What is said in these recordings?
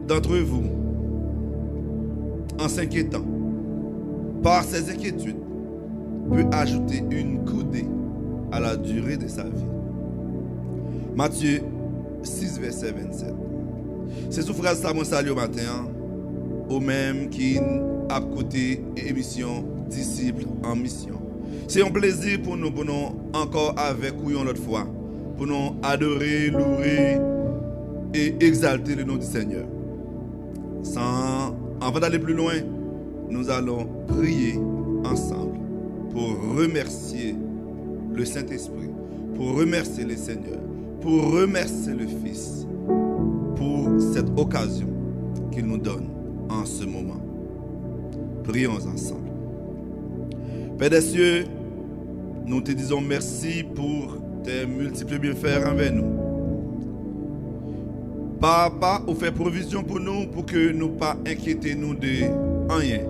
d'entre vous, en s'inquiétant par ses inquiétudes, peut ajouter une coudée à la durée de sa vie. Matthieu 6, verset 27. C'est sous phrase ça, mon salut au matin, au même qui a côté émission Disciples en mission. C'est un plaisir pour nous encore avec vous une autre fois, pour nous adorer, louer et exalter le nom du Seigneur. Avant d'aller plus loin, nous allons prier ensemble pour remercier le Saint-Esprit, pour remercier le Seigneur, pour remercier le Fils pour cette occasion qu'il nous donne en ce moment. Prions ensemble. Père des cieux, nous te disons merci pour tes multiples bienfaits envers nous. Papa, vous faites provision pour nous pour que nous ne pas inquiéter nous de rien.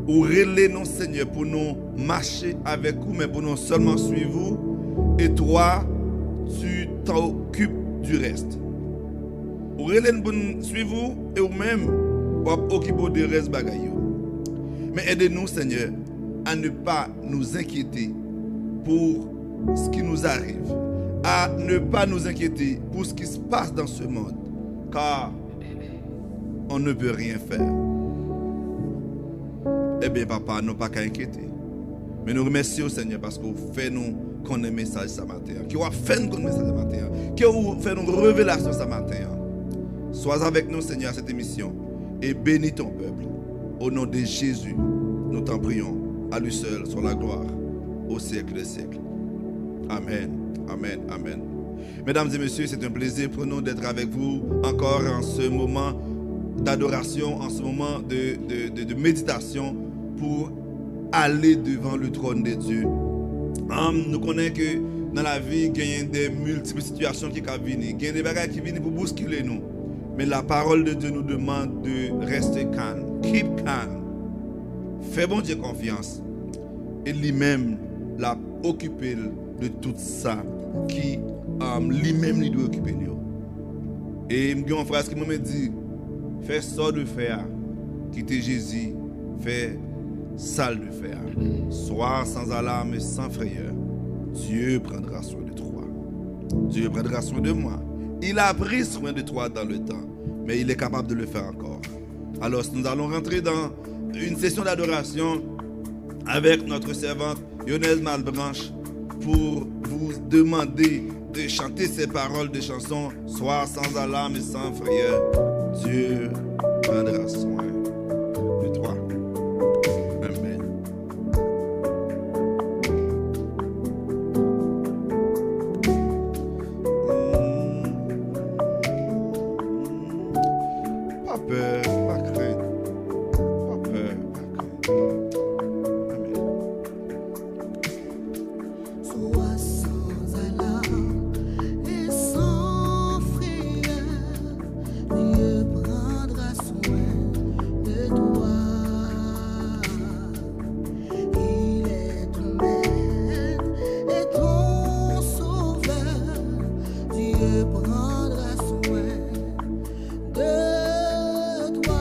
Ou relais nous, Seigneur, pour nous marcher avec vous, mais pour nous seulement suivre vous. Et toi, tu t'occupes du reste. Ou relais nous pour nous suivre vous, et vous-même, vous occupez du reste bagaille. Mais aidez-nous, Seigneur, à ne pas nous inquiéter pour ce qui nous arrive. À ne pas nous inquiéter pour ce qui se passe dans ce monde. Car on ne peut rien faire. Eh bien, papa, nous pas qu'à inquiéter. Mais nous remercions au Seigneur parce que vous faites nous connaître le message ce matin. Que vous fait nous connaître le message ce matin. Que vous faites nous révélation ce matin. Sois avec nous, Seigneur, à cette émission. Et bénis ton peuple. Au nom de Jésus, nous t'en prions. À lui seul, soit la gloire au siècle des siècles. Amen. Amen. Amen. Mesdames et messieurs, c'est un plaisir pour nous d'être avec vous encore en ce moment d'adoration, en ce moment de méditation pour aller devant le trône de Dieu. Nous connaissons que dans la vie, il y a des multiples situations qui viennent. Il y a des bagages qui viennent pour bousculer nous. Mais la parole de Dieu nous demande de rester calme. Keep calm. Fais bon Dieu confiance. Et lui-même l'a occupé de tout ça qui lui-même lui doit occuper. Et il y a une phrase qui me dit, fais ça de faire, quitter Jésus, fais ça de faire. Sois sans alarme et sans frayeur. Dieu prendra soin de toi. Dieu prendra soin de moi. Il a pris soin de toi dans le temps, mais il est capable de le faire encore. Alors nous allons rentrer dans une session d'adoration avec notre servante Yonel Malbranche pour vous demander de chanter ces paroles de chansons. Sois sans alarme et sans frayeur. Dieu prendra soin de toi. Amen. Pas peur, pas crainte. Pas peur, pas crainte. Amen. Sois sans alarme et sans frayeur, Dieu prendra soin de toi. Il est ton maître et ton sauveur, Dieu prendra soin de toi.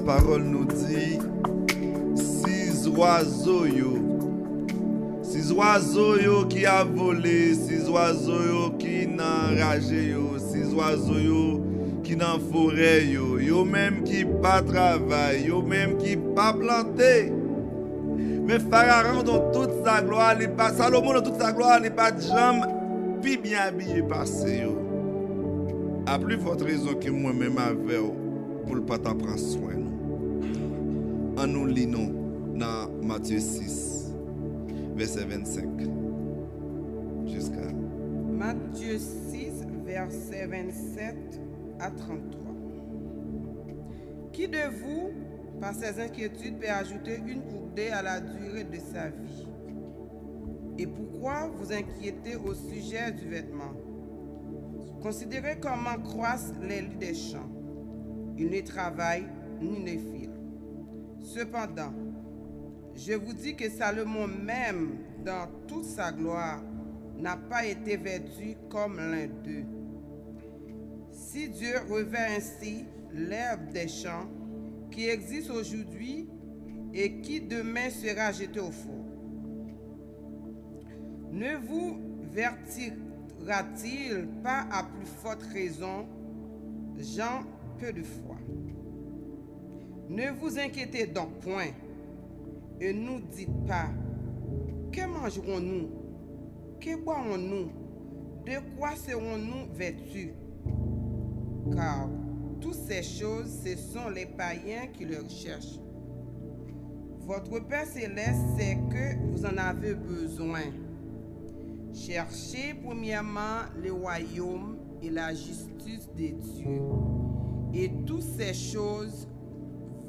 parole nous dit, six oiseaux yo qui a volé, six oiseaux yo qui n'a ragé yo, six oiseaux yo qui n'a forêt yo même qui pas travail, yo même qui pas planté. Mais Pharaon dans toute sa gloire, Salomon dans toute sa gloire, n'est pas de jambe, puis bien habillé passé yo. A plus forte raison que moi-même avec pour ne pas prendre soin. En nous lisons dans Matthieu 6, verset 25. Jusqu'à Matthieu 6, verset 27 à 33. Qui de vous, par ses inquiétudes, peut ajouter une courdée à la durée de sa vie? Et pourquoi vous inquiétez au sujet du vêtement? Considérez comment croissent les lits des champs. Ils ne travaillent ni ne filent. Cependant, je vous dis que Salomon même, dans toute sa gloire, n'a pas été vêtu comme l'un d'eux. Si Dieu revêt ainsi l'herbe des champs, qui existe aujourd'hui et qui demain sera jetée au four, ne vous vertira-t-il pas à plus forte raison, gens peu de foi? Ne vous inquiétez donc point, et nous dites pas, que mangerons-nous? Que boirons-nous? De quoi serons-nous vêtus? Car toutes ces choses, ce sont les païens qui le recherchent. Votre Père céleste sait que vous en avez besoin. Cherchez premièrement le royaume et la justice de Dieu, et toutes ces choses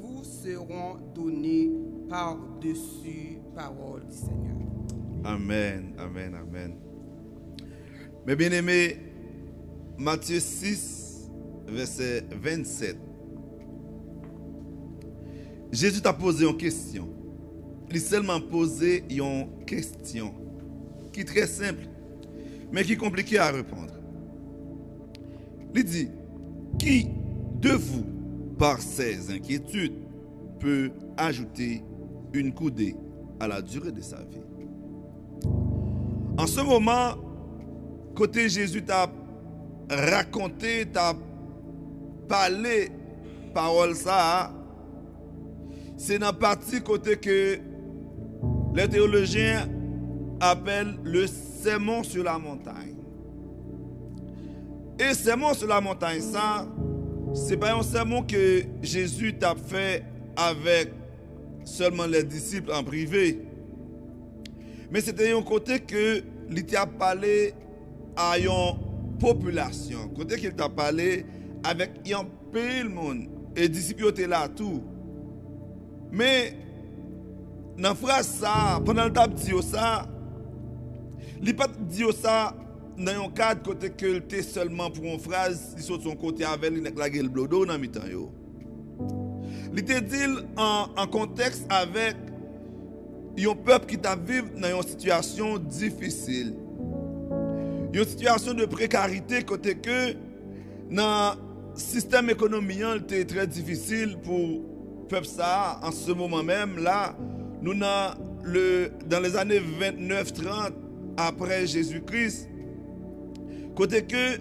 vous seront données par-dessus parole du Seigneur. Amen, amen, amen. Mes bien-aimés, Matthieu 6, verset 27. Jésus t'a posé une question. Il a seulement posé une question qui est très simple, mais qui est compliquée à répondre. Il dit, qui de vous, par ses inquiétudes, peut ajouter une coudée à la durée de sa vie? En ce moment, côté Jésus t'a raconté, t'a parlé parole ça, c'est dans la partie côté que les théologiens appellent le sermon sur la montagne. Et sermon sur la montagne, ça, c'est pas un sermon que Jésus t'a fait avec seulement les disciples en privé. Mais c'était un côté que il t'a parlé à une population. Côté qu'il t'a parlé avec un peu de monde. Et les disciples étaient là tout. Mais dans la phrase ça, pendant le temps dit ça, il n'a pas dit ça dans un cadre côté que il était seulement pour une phrase, il saute son côté avec la gueule blodo dans mi-temps yo. Il était dit en contexte avec un peuple qui t'a vécu dans une situation difficile. Une situation de précarité côté que dans le système économique était très difficile pour peuple ça en ce moment même là nous dans les années 29-30 après Jésus-Christ côté que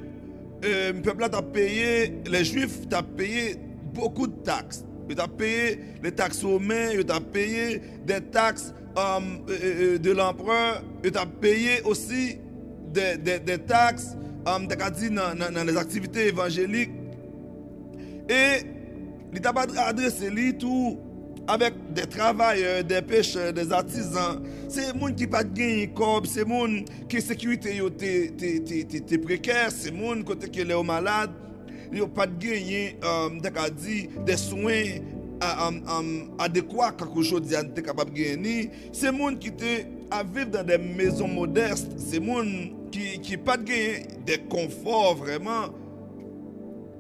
le peuple là t'a payé, les juifs t'a payé beaucoup de taxes. Ils t'a payé les taxes romaines, ils t'a payé des taxes de l'empereur, ils t'a payé aussi des taxes dans les activités évangéliques. Et il t'a adressé tout avec des travailleurs, des pêcheurs, des artisans. C'est des gens qui n'ont pas de gain, c'est des gens qui la sécurité est précaire, c'est des gens qui sont malades, ils n'ont pas de gain, des soins adéquats, quelque chose qu'ils sont capables de gagner. C'est des gens qui vivent dans des maisons modestes, c'est des gens qui n'ont pas de gain, des conforts vraiment.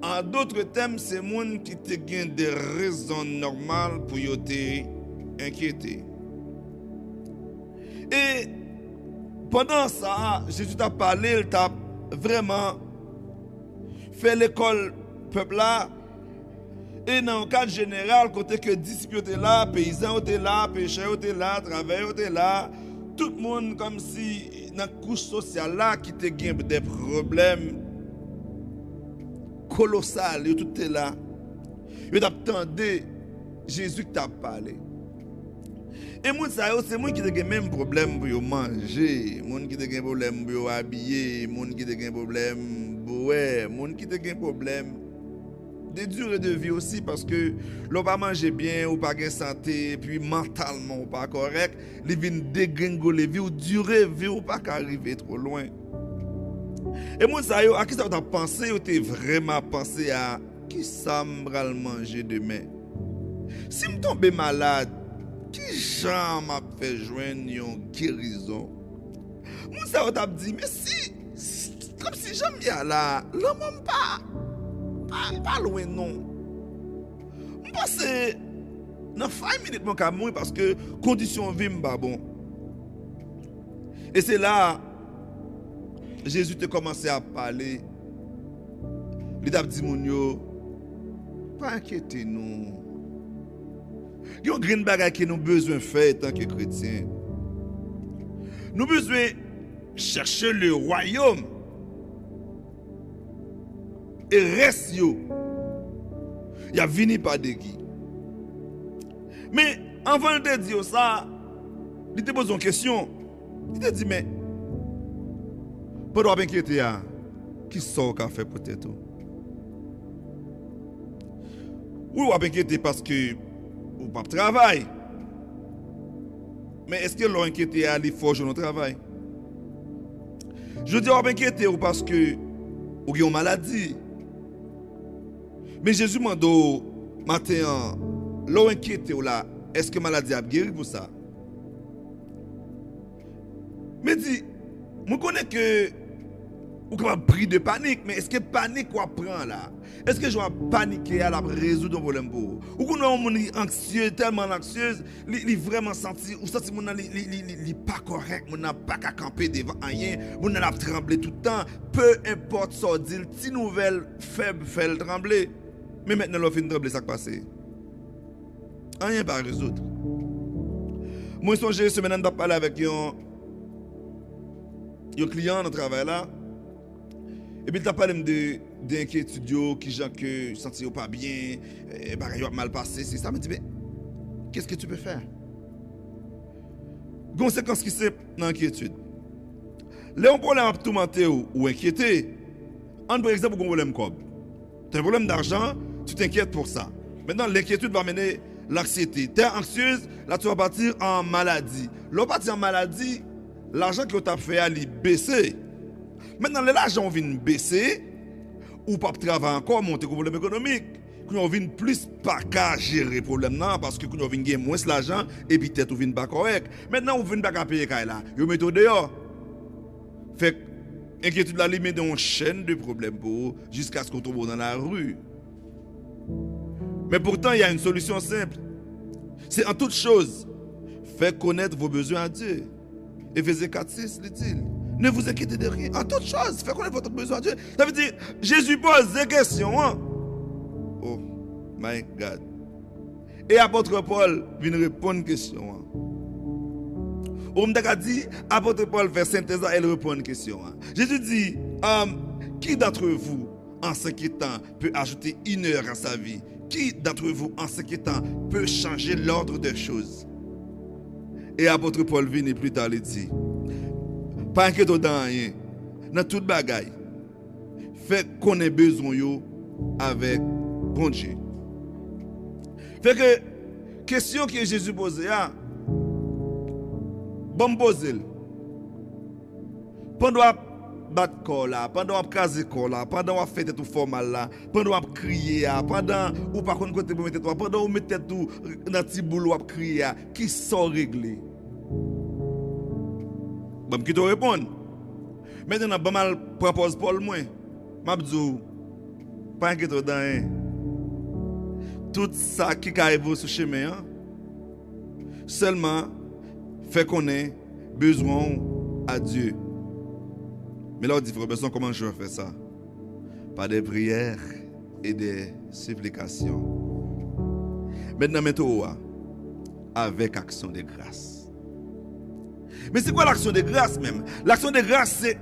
En d'autres termes, c'est les gens qui ont des raisons normales pour être inquiétés. Et pendant ça, Jésus t'a parlé, il t'a vraiment fait l'école peuple là. Et dans le cadre général, côté que disciples étaient là, paysans étaient là, pêcheurs étaient là, travailleurs étaient là, tout le monde comme si dans la couche sociale là qui te gagne des problèmes colossaux, tout était là. Ils attendaient Jésus qui t'a parlé. Et moi ça c'est moi qui a même problème pour manger, moi qui a problème pour habiller, moi qui a problème pour boire, moi qui a problème de durée de vie aussi parce que l'on pas manger bien ou pas de santé puis mentalement ou pas correct, les vient dégringoler vie ou durer vie ou pas arriver trop loin. Et moi ça à qui ça t'a pensé ou t'es vraiment pensé à qui ça m'bral manger demain? Si me tombe malade, qui j'en m'a fait joindre une guérison? Moi ça t'a dit mais si comme si j'aime bien là, l'homme pas loin non. Je pense que dans 5 minutes je vais mourir parce que condition vie pas bon. Et c'est là Jésus a commencé à parler. Il a dit mon yo, pas inquiétez nous. Il y a une grande bagaille que nous besoin faire en tant que chrétiens. Nous besoin chercher le royaume. Et reste yo. Il a venu par des qui. Mais avant de dire ça, il te pose une question. Il te dit mais pas de inquiéter qui sort qu'a fait peut-être. Oui, on va inquiéter parce que ou pas travail. Mais est-ce que l'on inquiété à l'effort sur notre travail? Je dis on va inquiéter parce que ou avez une maladie. Mais Jésus m'a dit matin l'on inquiété ou là, est-ce que maladie a guéri pour ça? Mais dit, je connais que ou capable pris de panique, mais est-ce que panique ou prend là? Est-ce que je vais paniquer à la résoudre un problème pour vous? Ou qu'on a un monde anxieux, tellement anxieuse, il vraiment senti ou senti mon il pas correct, mon n'a pas qu'à camper devant rien, mon n'a trembler tout le temps, peu importe ça dit, petite nouvelle faible fait le trembler. Mais maintenant l'on fin trembler ça qui passe. Rien pas résoudre. Moi songe semaine d'ap parler avec un client dans travail là. Et puis il t'a parlé d'inquiétude qui gens que senti pas bien, bagaille mal passé, c'est ça me dit mais qu'est-ce que tu peux faire? Conséquence qui c'est dans l'inquiétude. Là on problème à tourmenter ou inquiéter. En par exemple un problème comme tu as un problème d'argent, tu t'inquiètes pour ça. Maintenant l'inquiétude va mener l'anxiété. Tu es anxieuse, là tu vas partir en maladie. Là partir en maladie, l'argent que tu as fait à baisser. Maintenant, l'argent vient baisser, ou pas travailler encore, monter le problème économique. Qu'on vient plus pas qu'à gérer le problème parce que qu'on vient gagner moins l'argent et puis tête ou vient pas correct. Maintenant, on vient pas qu'à payer là. Yo met au dehors. Fait inquiétude la limite dans une chaîne de problèmes pour jusqu'à ce qu'on tombe dans la rue. Mais pourtant, il y a une solution simple. C'est en toute chose, faire connaître vos besoins à Dieu. Éphésiens 4:6 dit. Ne vous inquiétez de rien. En toute chose, faites connaître votre besoin à Dieu. Ça veut dire, Jésus pose des questions. Hein? Oh my God. Et apôtre Paul vient répondre aux questions. Hein? On m'a dit, apôtre Paul fait synthèse, elle répond à une question. Hein? Jésus dit, qui d'entre vous, en s'inquiétant, peut ajouter 1 heure à sa vie? Qui d'entre vous, en s'inquiétant, peut changer l'ordre des choses? Et apôtre Paul vient plus tard et dit, pas inquiéter dans rien, dans toute bagaille. Fait qu'on ait besoin yo avec bon Dieu. Fait que question que Jésus posait bon poser. Pendant battre corps là, pendant craser corps là, pendant faire tout formal là, pendant crier pendant ou pas contre côté pour mettre toi, pendant ou mettre tout dans petit boulot à crier qui sont réglés. Bon, qui te répond. Maintenant, je mal propose Paul moi. Je dis, pas inquiéter dans rien. Tout ça qui arrive sur le chemin, seulement fait qu'on ait besoin à Dieu. Mais là, on dit, frère, comment je vais faire ça? Par des prières et des supplications. Maintenant, mettez-vous avec action de grâce. Mais c'est quoi l'action de grâce même? L'action de grâce, c'est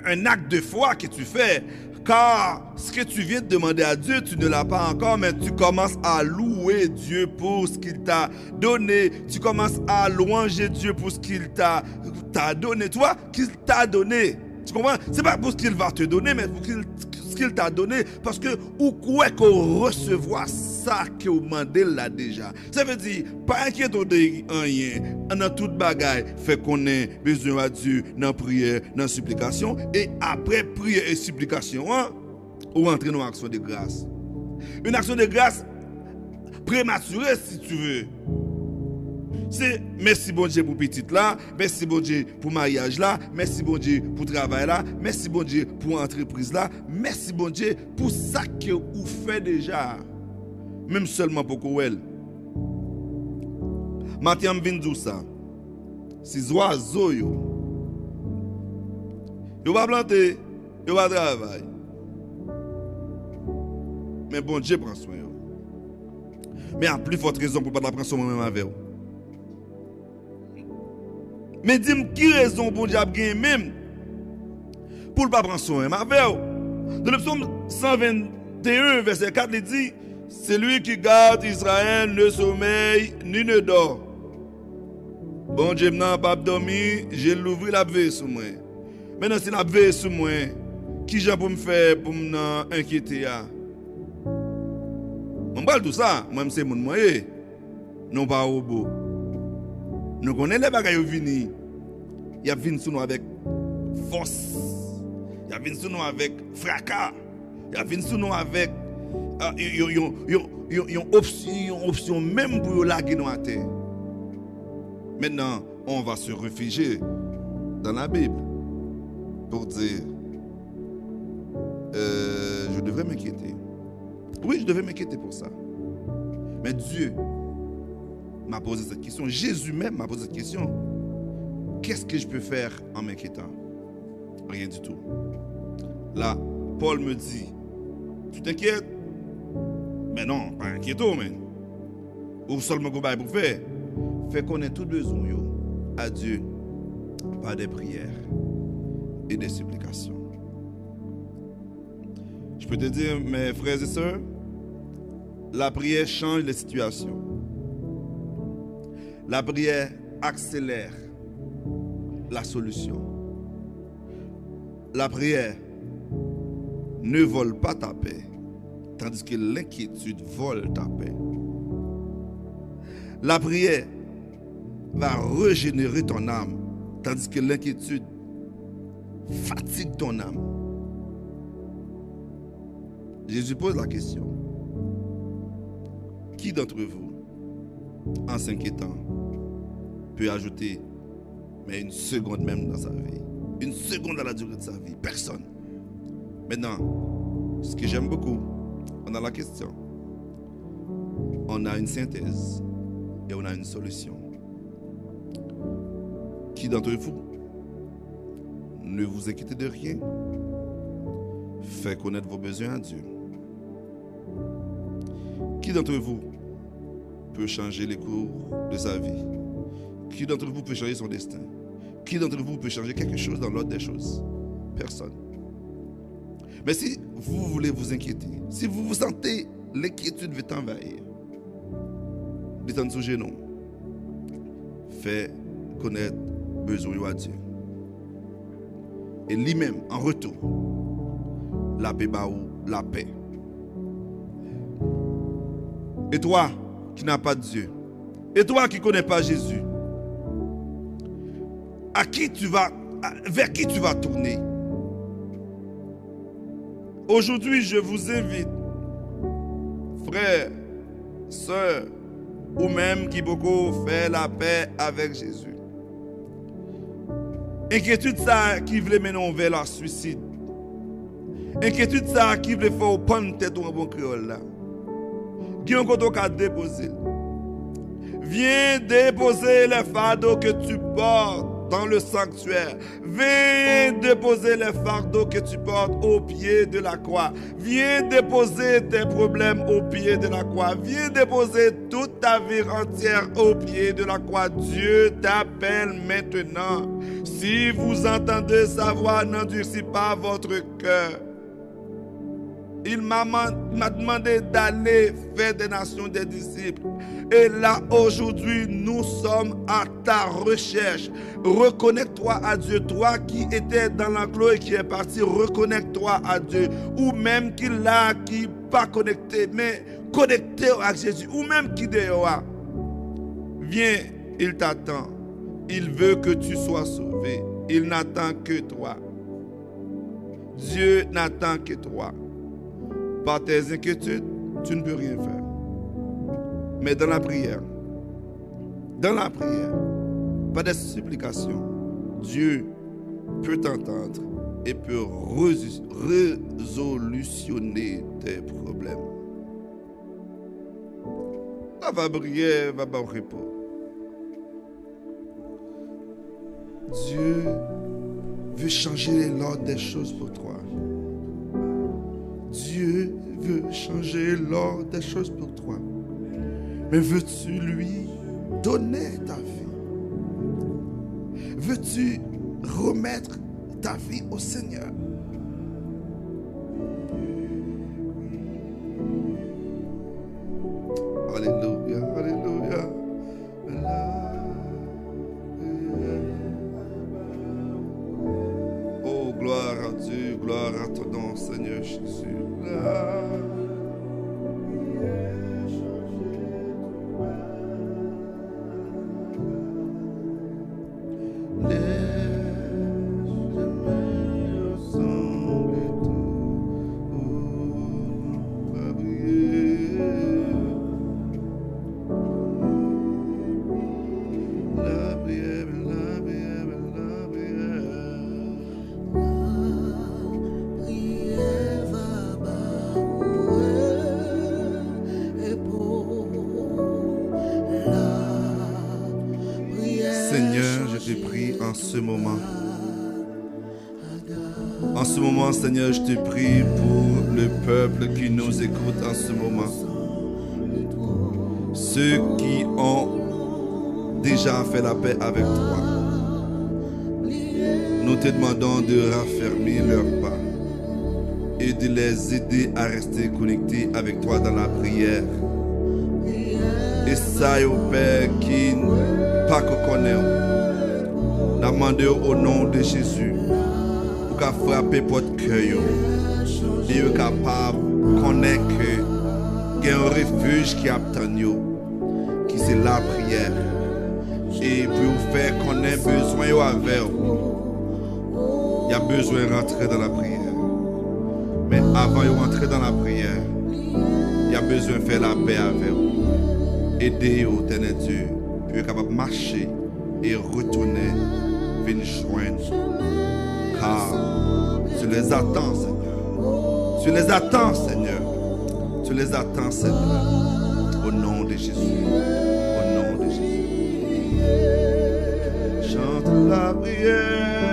un acte de foi que tu fais. Car ce que tu viens de demander à Dieu, tu ne l'as pas encore, mais tu commences à louer Dieu pour ce qu'il t'a donné. Tu commences à louanger Dieu pour ce qu'il t'a donné. Tu vois, qu'il t'a donné. Tu comprends? C'est pas pour ce qu'il va te donner, mais pour ce qu'il t'a donné. Parce que, ou quoi qu'on recevoir ça que vous demandez là déjà. Ça veut dire, pas inquiéter de rien. Dans toute bagaille, fait qu'on ait besoin à Dieu dans prière, dans supplication. Et après prière et supplication, ou entrer dans l'action de grâce. Une action de grâce prématurée, si tu veux. C'est merci bon Dieu pour petite là, merci bon Dieu pour mariage là, merci bon Dieu pour travail là, merci bon Dieu pour entreprise là, merci bon Dieu pour ça que vous faites déjà. Même seulement pour Kouel. Mathieu vient dire ça. Si oiseaux yo va planter, yo va travailler. Mais bon Dieu prend soin yo. Mais à plus forte raison pour pas prendre soin même avec vous. Mais dis-moi qui raison bon Dieu a gagné même pour ne pas prendre soin avec vous. Dans le psaume 121 verset 4 il dit c'est lui qui garde Israël ne sommeille ni ne dort. Bon Dieu n'a pas dormi, j'ai l'ouvrir la veille sur moi. Maintenant si la veille sur moi, qui j'ai pour me faire pour m'inquiéter à? On parle tout ça, moi c'est mon moyen. Non pas robot. Nous connaissons les bagages qui viennent. Il y a venu sur nous avec force. Il y a venu sur nous avec fracas. Il y a venu sur nous avec une option même pour laguer nous à terre. Maintenant, on va se réfugier dans la Bible pour dire je devrais m'inquiéter. Oui, je devais m'inquiéter pour ça. Mais Dieu m'a posé cette question. Jésus même m'a posé cette question. Qu'est-ce que je peux faire en m'inquiétant? Rien du tout. Là, Paul me dit, tu t'inquiètes? Mais non, pas inquiéto, mais. Ou seulement qu'on va pour faire. Fait qu'on ait tout besoin à Dieu par des prières et des supplications. Je peux te dire, mes frères et sœurs, la prière change les situations. La prière accélère la solution. La prière ne vole pas ta paix, tandis que l'inquiétude vole ta paix. La prière va régénérer ton âme, tandis que l'inquiétude fatigue ton âme. Jésus pose la question. Qui d'entre vous, en s'inquiétant, peut ajouter mais une seconde même dans sa vie? Une seconde dans la durée de sa vie? Personne. Maintenant, ce que j'aime beaucoup, on a la question. On a une synthèse et on a une solution. Qui d'entre vous, ne vous inquiétez de rien, fait connaître vos besoins à Dieu? Qui d'entre vous peut changer les cours de sa vie? Qui d'entre vous peut changer son destin? Qui d'entre vous peut changer quelque chose dans l'ordre des choses? Personne. Mais si vous voulez vous inquiéter, si vous vous sentez l'inquiétude veut t'envahir, détendre sous genou, fait connaître besoin à Dieu. Et lui-même, en retour, la paix baou, la paix. Et toi qui n'as pas de Dieu, et toi qui ne connais pas Jésus, vers qui tu vas tourner? Aujourd'hui, je vous invite, frères, sœurs, ou même qui beaucoup fait la paix avec Jésus. Inquiétude ça qui veut mener vers la suicide. Inquiétude ça qui veut faire prendre tête en bon créole là. Qui ont qu'à déposer. Viens déposer les fardeaux que tu portes. dans le sanctuaire. Viens déposer les fardeaux que tu portes au pied de la croix. Viens déposer tes problèmes au pied de la croix. Viens déposer toute ta vie entière au pied de la croix. Dieu t'appelle maintenant. Si vous entendez sa voix, n'endurcissez pas votre cœur. Il m'a demandé d'aller faire des nations des disciples. Et là, aujourd'hui, nous sommes à ta recherche. Reconnecte-toi à Dieu. Toi qui étais dans l'enclos et qui est parti, reconnecte-toi à Dieu. Ou même qui l'a, qui n'est pas connecté, mais connecté à Jésus. Ou même qui dehors. Viens, il t'attend. Il veut que tu sois sauvé. Il n'attend que toi. Dieu n'attend que toi. Par tes inquiétudes, tu ne peux rien faire. Mais dans la prière, par des supplications, Dieu peut t'entendre et peut résolutionner tes problèmes. La prière va pas au repos. Dieu veut changer l'ordre des choses pour toi. Dieu veut changer l'ordre des choses pour toi. Mais veux-tu lui donner ta vie? Veux-tu remettre ta vie au Seigneur? Alléluia, alléluia. Oh, gloire à Dieu, gloire à ton nom, Seigneur Jésus. En ce moment, Seigneur, je te prie pour le peuple qui nous écoute en ce moment. Ceux qui ont déjà fait la paix avec toi. Nous te demandons de raffermir leurs pas et de les aider à rester connectés avec toi dans la prière. Et ça, au Père, qui pas qu'on connaît. Nous demandons au nom de Jésus pour qu'à frapper votre cœur et être capable de connaître qu'il y a un refuge qui attend qui c'est la prière. Et pour vous faire connaître besoin avec vous, il y a besoin de rentrer dans la prière. Mais avant de rentrer dans la prière, il y a besoin de faire la paix avec vous. Aider au éternel Dieu pour être capable de marcher et retourner venir joindre. Car tu les attends, Seigneur. Tu les attends, Seigneur. Tu les attends, Seigneur. Au nom de Jésus. Au nom de Jésus. Chante la prière.